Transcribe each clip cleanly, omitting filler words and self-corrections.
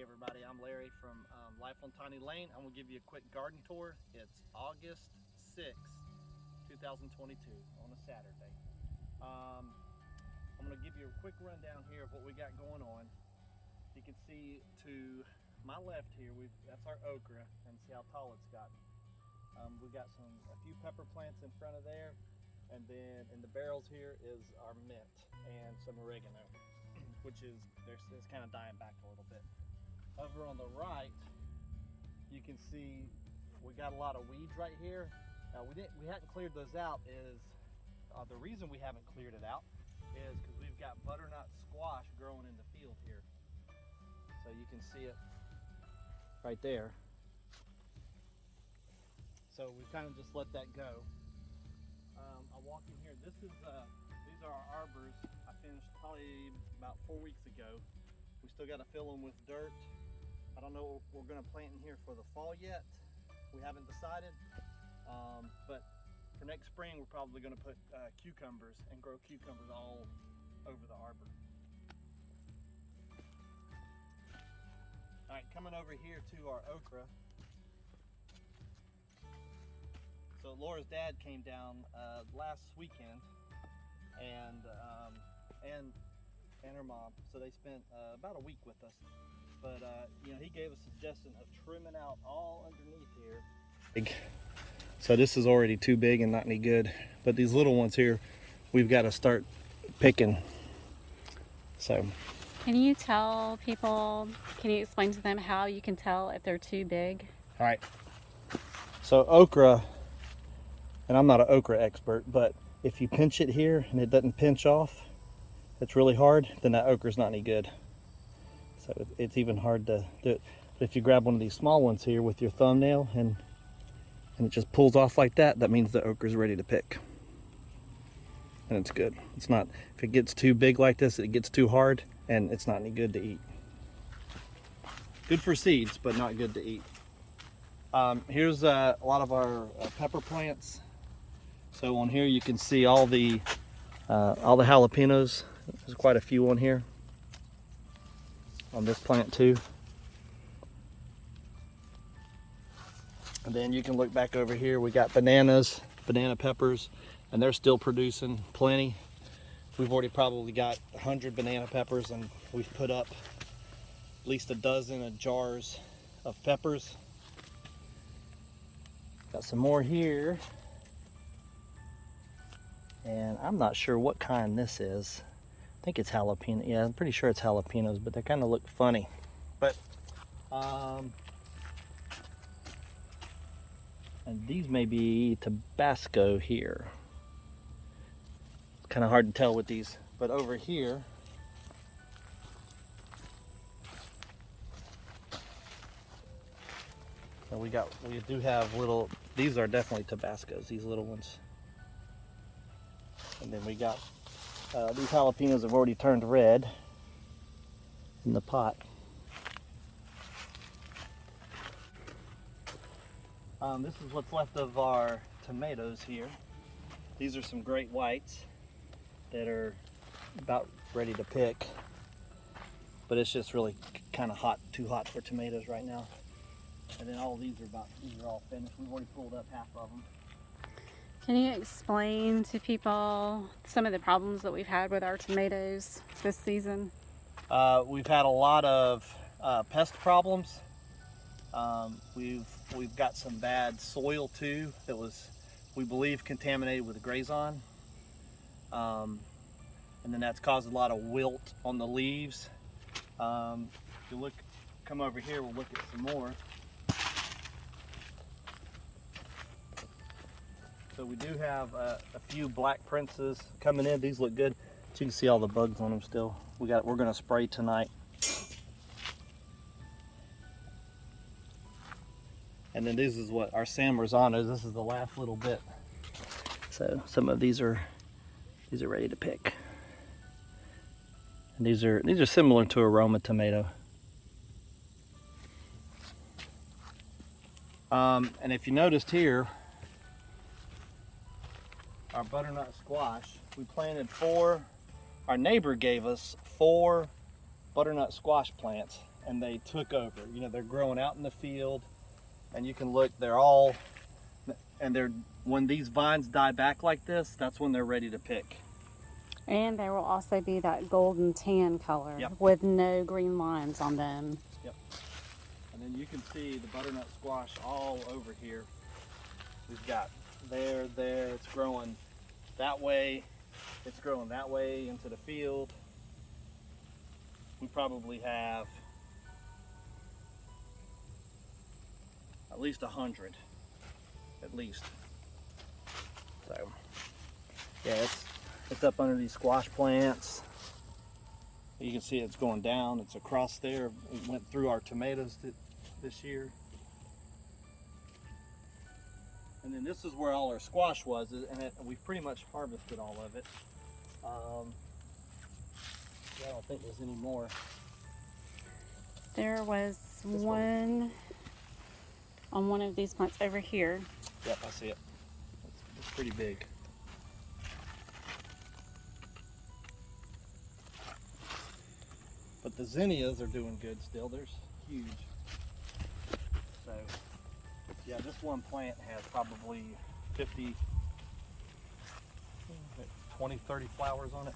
everybody, I'm Larry from Life on Tiny Lane. I'm gonna give you a quick garden tour. It's August 6th, 2022 on a Saturday. I'm gonna give you a quick rundown here of what we got going on. You can see to my left here, that's our okra, and see how tall it's gotten. We got a few pepper plants in front of there, and then in the barrels here is our mint and some oregano, which is it's kind of dying back a little bit. Over on the right, you can see we got a lot of weeds right here. We hadn't cleared those out. The reason we haven't cleared it out is because we've got butternut squash growing in the field here. So you can see it right there. So we've kind of just let that go. I'll walk in here. These are our arbors. I finished probably about 4 weeks ago. We still got to fill them with dirt. I don't know what we're going to plant in here for the fall yet. We haven't decided. But for next spring, we're probably going to put cucumbers and grow cucumbers all over the arbor. All right, coming over here to our okra. So Laura's dad came down last weekend, and her mom. So they spent about a week with us. But he gave a suggestion of trimming out all underneath here. So this is already too big and not any good. But these little ones here, we've got to start picking. So. Can you tell people, can you explain to them how you can tell if they're too big? All right. So okra, and I'm not an okra expert, but if you pinch it here and it doesn't pinch off, it's really hard, then that okra's not any good. So it's even hard to do it. But if you grab one of these small ones here with your thumbnail and it just pulls off like that, that means the okra's ready to pick. And it's good. It's not, if it gets too big like this, it gets too hard and it's not any good to eat. Good for seeds, but not good to eat. Here's a lot of our pepper plants. So on here you can see all the jalapenos. There's quite a few on here. On this plant too. And then you can look back over here, we got banana peppers, and they're still producing plenty. We've already probably got 100 banana peppers, and we've put up at least a dozen of jars of peppers. Got some more here. And I'm not sure what kind this is. I think it's jalapeno. Yeah, I'm pretty sure it's jalapenos, but they kind of look funny. But and these may be Tabasco here. It's kind of hard to tell with these, but over here, so we do have little. These are definitely Tabascos. These little ones. And then we got these jalapenos have already turned red in the pot. This is what's left of our tomatoes here. These are some great whites that are about ready to pick, but it's just really kind of hot, too hot for tomatoes right now. And then these are all finished. We've already pulled up half of them. Can you explain to people some of the problems that we've had with our tomatoes this season? We've had a lot of pest problems. We've got some bad soil too that was, we believe, contaminated with grazon. And then that's caused a lot of wilt on the leaves. If you come over here, we'll look at some more. So we do have a few black princes coming in. These look good. But you can see all the bugs on them still. We're going to spray tonight. And then this is what our San Marzanos. This is the last little bit. So some of these are ready to pick. And these are similar to a Roma tomato. And if you noticed here, our butternut squash, we planted our neighbor gave us 4 butternut squash plants. and they took over. You know, they're growing out in the field, and you can look, they're all, and when these vines die back like this, that's when they're ready to pick. And there will also be that golden tan color Yep. with no green lines on them. Yep. And then you can see the butternut squash all over here. We've got there, it's growing that way. It's growing that way into the field. We probably have at least 100, at least. So, yeah, it's up under these squash plants. You can see it's going down. It's across there. It went through our tomatoes this year. And then this is where all our squash was, and we've pretty much harvested all of it. I don't think there's any more. There was one on one of these plants over here. Yep, I see it. It's pretty big. But the zinnias are doing good still. They're huge. So, yeah, this one plant has probably 50, 20, 30 flowers on it,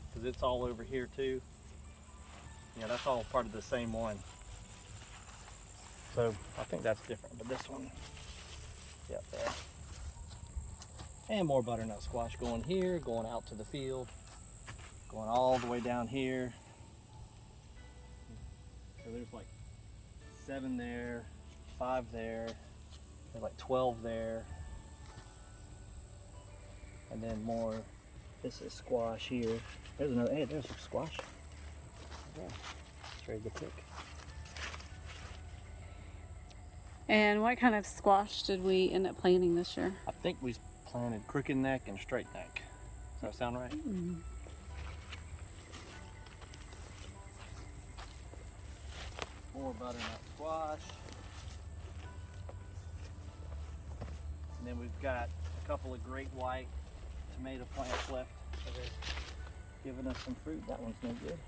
because it's all over here too. Yeah, that's all part of the same one. So I think that's different, but this one, yeah, there. And more butternut squash going here, going out to the field, going all the way down here. So there's like 7 there, 5 there, there's like 12 there. And then more, this is squash here. There's another, hey, there's some squash. Yeah, it's ready to pick. And what kind of squash did we end up planting this year? I think we planted crooked neck and straight neck. Does that sound right? Mm-hmm. More butternut squash. And then we've got a couple of great white tomato plants left that are giving us some fruit. That one's no good.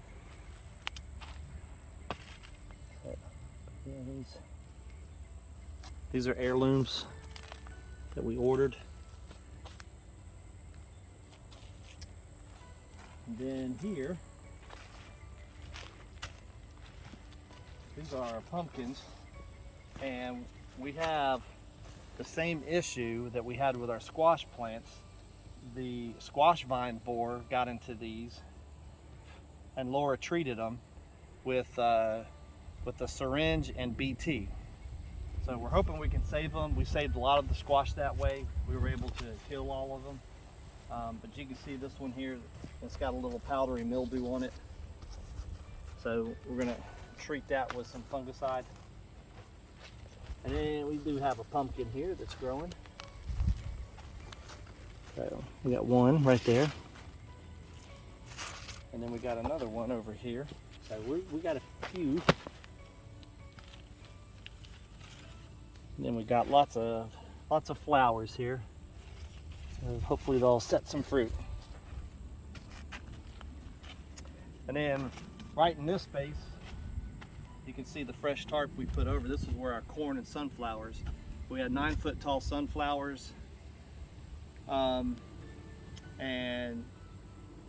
But, yeah, these are heirlooms that we ordered. And then here, these are our pumpkins, and we have the same issue that we had with our squash plants. The squash vine borer got into these, and Laura treated them with a syringe and BT. So we're hoping we can save them. We saved a lot of the squash that way. We were able to kill all of them. But you can see this one here, it's got a little powdery mildew on it. So we're gonna treat that with some fungicide. And then we do have a pumpkin here that's growing. So we got one right there. And then we got another one over here. So we got a few. And then we got lots of flowers here. So hopefully they'll set some fruit. And then right in this space, you can see the fresh tarp we put over. This is where our corn and sunflowers. We had 9-foot tall sunflowers. And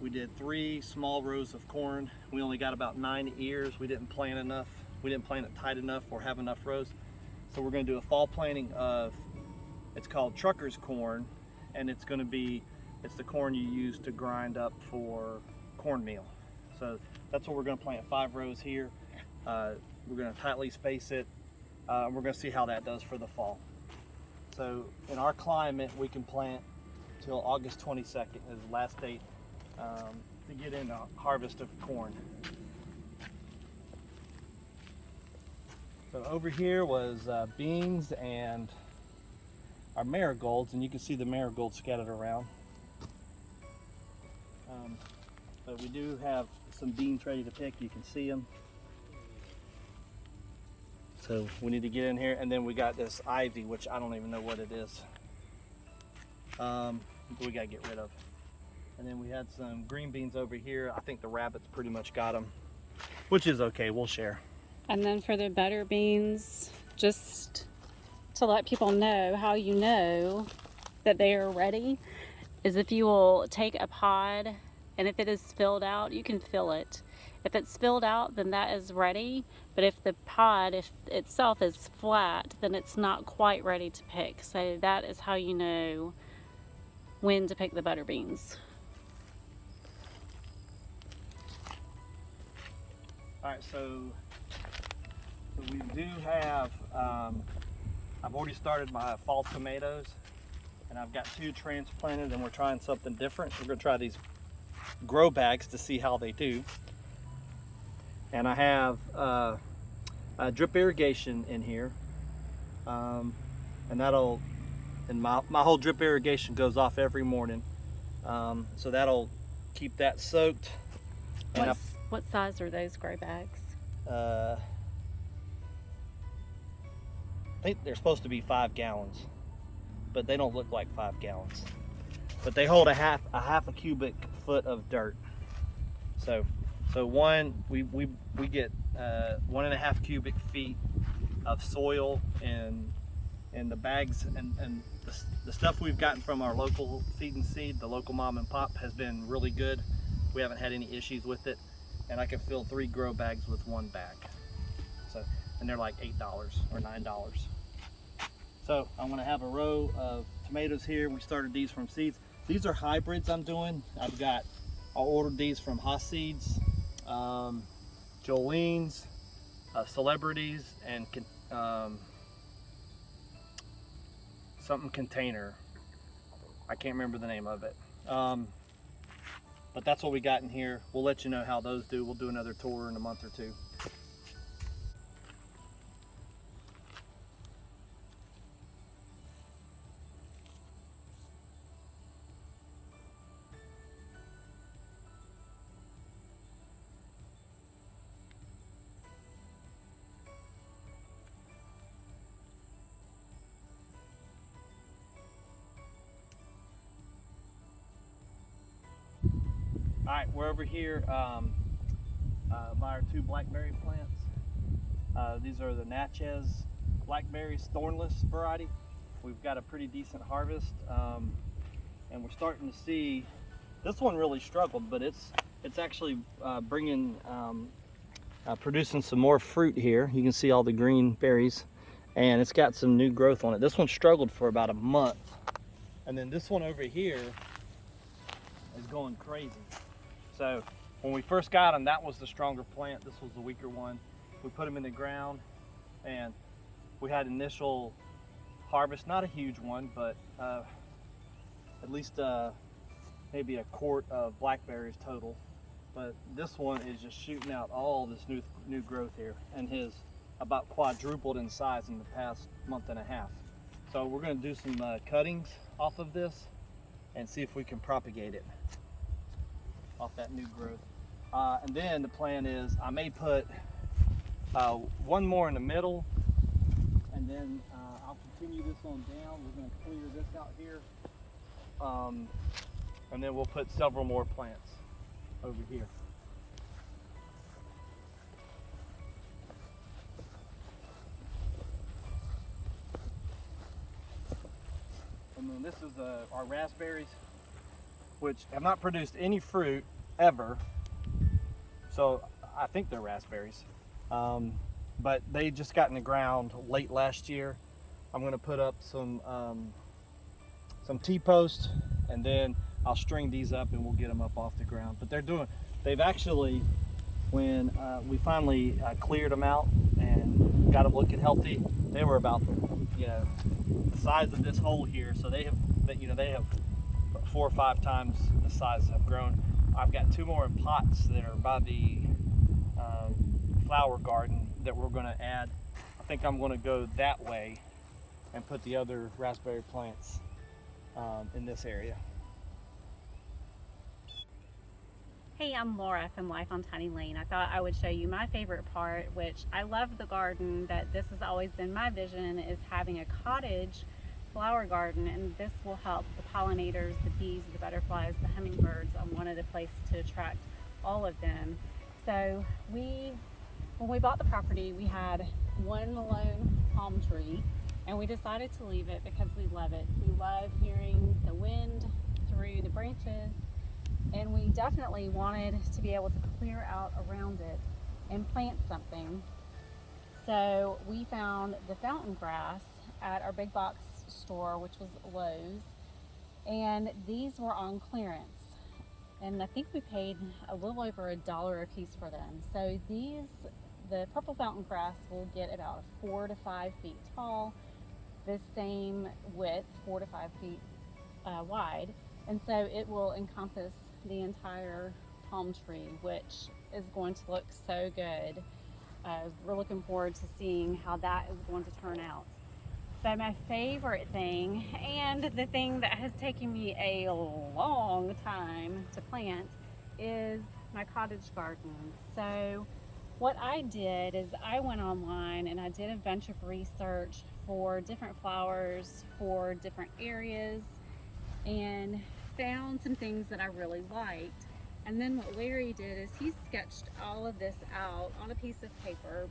we did 3 small rows of corn. We only got about 9 ears. We didn't plant enough. We didn't plant it tight enough or have enough rows. So we're going to do a fall planting of, it's called trucker's corn, and it's the corn you use to grind up for cornmeal. So that's what we're going to plant, 5 rows here. We're going to tightly space it. We're going to see how that does for the fall. So in our climate, we can plant till August 22nd is the last date to get in a harvest of corn. So over here was beans and our marigolds, and you can see the marigolds scattered around. But we do have some beans ready to pick. You can see them. So we need to get in here, and then we got this ivy, which I don't even know what it is. We gotta get rid of. And then we had some green beans over here. I think the rabbits pretty much got them, which is okay. We'll share. And then for the butter beans, just to let people know how you know that they are ready is if you will take a pod, and if it is filled out, you can fill it. If it's filled out, then that is ready. But if the pod, if itself is flat, then it's not quite ready to pick. So that is how you know when to pick the butter beans. All right, so we do have, I've already started my fall tomatoes, and I've got 2 transplanted, and we're trying something different. We're gonna try these grow bags to see how they do. And I have a drip irrigation in here, and that'll, and my whole drip irrigation goes off every morning, so that'll keep that soaked. And What size are those grow bags? I think they're supposed to be 5 gallons, but they don't look like 5 gallons. But they hold a half a cubic foot of dirt. So we get 1.5 cubic feet of soil in the bags, and the stuff we've gotten from our local feed and seed, the local mom and pop, has been really good. We haven't had any issues with it, and I can fill 3 grow bags with 1 bag. So, and they're like $8 or $9. So I'm gonna have a row of tomatoes here. We started these from seeds. These are hybrids I'm doing. I ordered these from Haas Seeds, Jolene's, Celebrities, and something container. I can't remember the name of it. But that's what we got in here. We'll let you know how those do. We'll do another tour in a month or 2. All right, we're over here by our 2 blackberry plants. These are the Natchez Blackberries, thornless variety. We've got a pretty decent harvest, and we're starting to see, this one really struggled, but it's actually producing some more fruit here. You can see all the green berries, and it's got some new growth on it. This one struggled for about a month, and then this one over here is going crazy. So when we first got them, that was the stronger plant. This was the weaker one. We put them in the ground, and we had initial harvest, not a huge one, but at least maybe a quart of blackberries total. But this one is just shooting out all this new growth here, and has about quadrupled in size in the past month and a half. So we're going to do some cuttings off of this and see if we can propagate it off that new growth. And then the plan is I may put 1 more in the middle, and then I'll continue this on down. We're going to clear this out here, and then we'll put several more plants over here. And then this is our raspberries, which have not produced any fruit ever. So I think they're raspberries. But they just got in the ground late last year. I'm gonna put up some T-posts, and then I'll string these up and we'll get them up off the ground. But they've actually, when we finally cleared them out and got them looking healthy, they were about, the size of this hole here. So they have 4 or 5 times the size have grown. I've got 2 more in pots that are by the flower garden that we're going to add. I think I'm going to go that way and put the other raspberry plants in this area. Hey, I'm Laura from Life on Tiny Lane. I thought I would show you my favorite part, which I love the garden, but this has always been my vision, is having a cottage flower garden, and this will help the pollinators, the bees, the butterflies, the hummingbirds. I wanted a place to attract all of them. So we when we bought the property, we had one lone palm tree, and we decided to leave it because we love it. We love hearing the wind through the branches, and we definitely wanted to be able to clear out around it and plant something. So we found the fountain grass at our big box store, which was Lowe's, and these were on clearance. And I think we paid a little over $1 a piece for them. So the purple fountain grass will get about 4 to 5 feet tall, the same width, 4 to 5 feet wide. And so it will encompass the entire palm tree, which is going to look so good. We're looking forward to seeing how that is going to turn out. So my favorite thing, and the thing that has taken me a long time to plant, is my cottage garden. So what I did is I went online and I did a bunch of research for different flowers for different areas and found some things that I really liked. And then what Larry did is he sketched all of this out on a piece of paper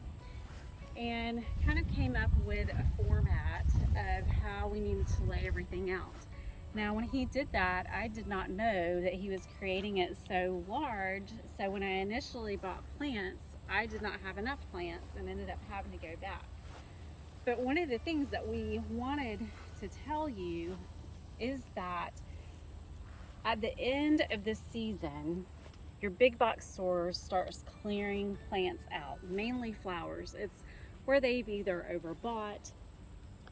and kind of came up with a format of how we needed to lay everything out. Now, when he did that, I did not know that he was creating it so large. So when I initially bought plants, I did not have enough plants and ended up having to go back. But one of the things that we wanted to tell you is that at the end of this season, your big box stores starts clearing plants out, mainly flowers. It's where they've either overbought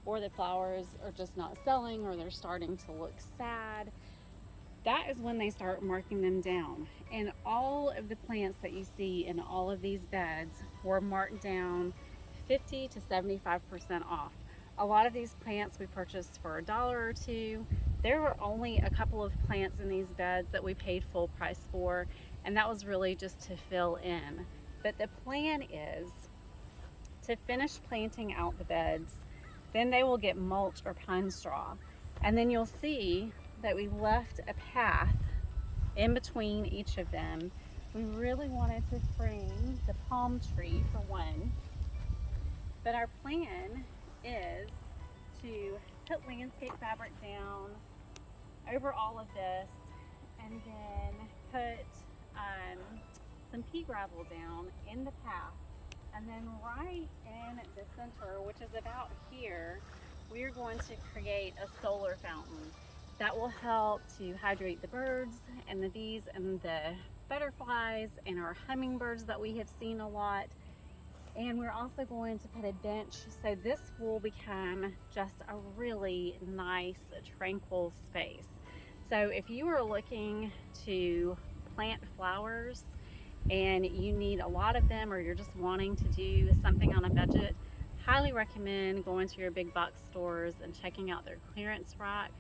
or the flowers are just not selling or they're starting to look sad. That is when they start marking them down. And all of the plants that you see in all of these beds were marked down 50 to 75% off. A lot of these plants we purchased for $1 or $2. There were only a couple of plants in these beds that we paid full price for, and that was really just to fill in. But the plan is to finish planting out the beds, then they will get mulch or pine straw. And then you'll see that we left a path in between each of them. We really wanted to frame the palm tree for one, but our plan is to put landscape fabric down over all of this and then put some pea gravel down in the path. And then right in the center, which is about here, we are going to create a solar fountain that will help to hydrate the birds and the bees and the butterflies and our hummingbirds that we have seen a lot. And we're also going to put a bench, so this will become just a really nice, tranquil space. So if you are looking to plant flowers and you need a lot of them, or you're just wanting to do something on a budget, highly recommend going to your big box stores and checking out their clearance rack,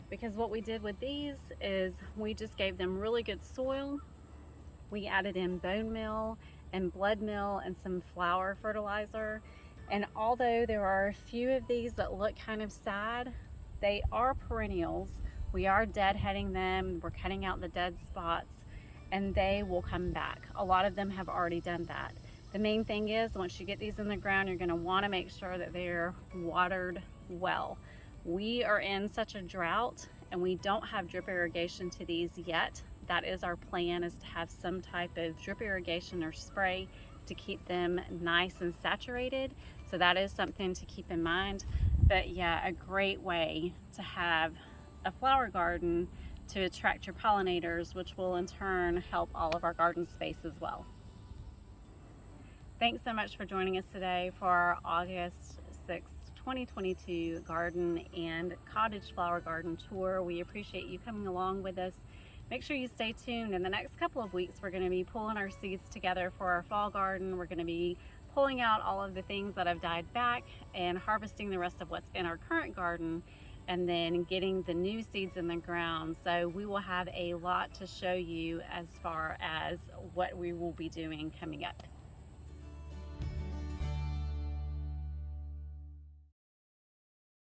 because what we did with these is we just gave them really good soil. We added in bone meal and blood meal and some flower fertilizer. And although there are a few of these that look kind of sad, they are perennials. We are deadheading them, we're cutting out the dead spots, and they will come back. A lot of them have already done that. The main thing is, once you get these in the ground, you're gonna wanna make sure that they're watered well. We are in such a drought and we don't have drip irrigation to these yet. That is our plan, is to have some type of drip irrigation or spray to keep them nice and saturated. So that is something to keep in mind. But yeah, a great way to have a flower garden to attract your pollinators, which will in turn help all of our garden space as well. Thanks so much for joining us today for our August 6th, 2022 garden and cottage flower garden tour. We appreciate you coming along with us. Make sure you stay tuned. In the next couple of weeks, we're going to be pulling our seeds together for our fall garden. We're going to be pulling out all of the things that have died back and harvesting the rest of what's in our current garden, and then getting the new seeds in the ground. So we will have a lot to show you as far as what we will be doing coming up.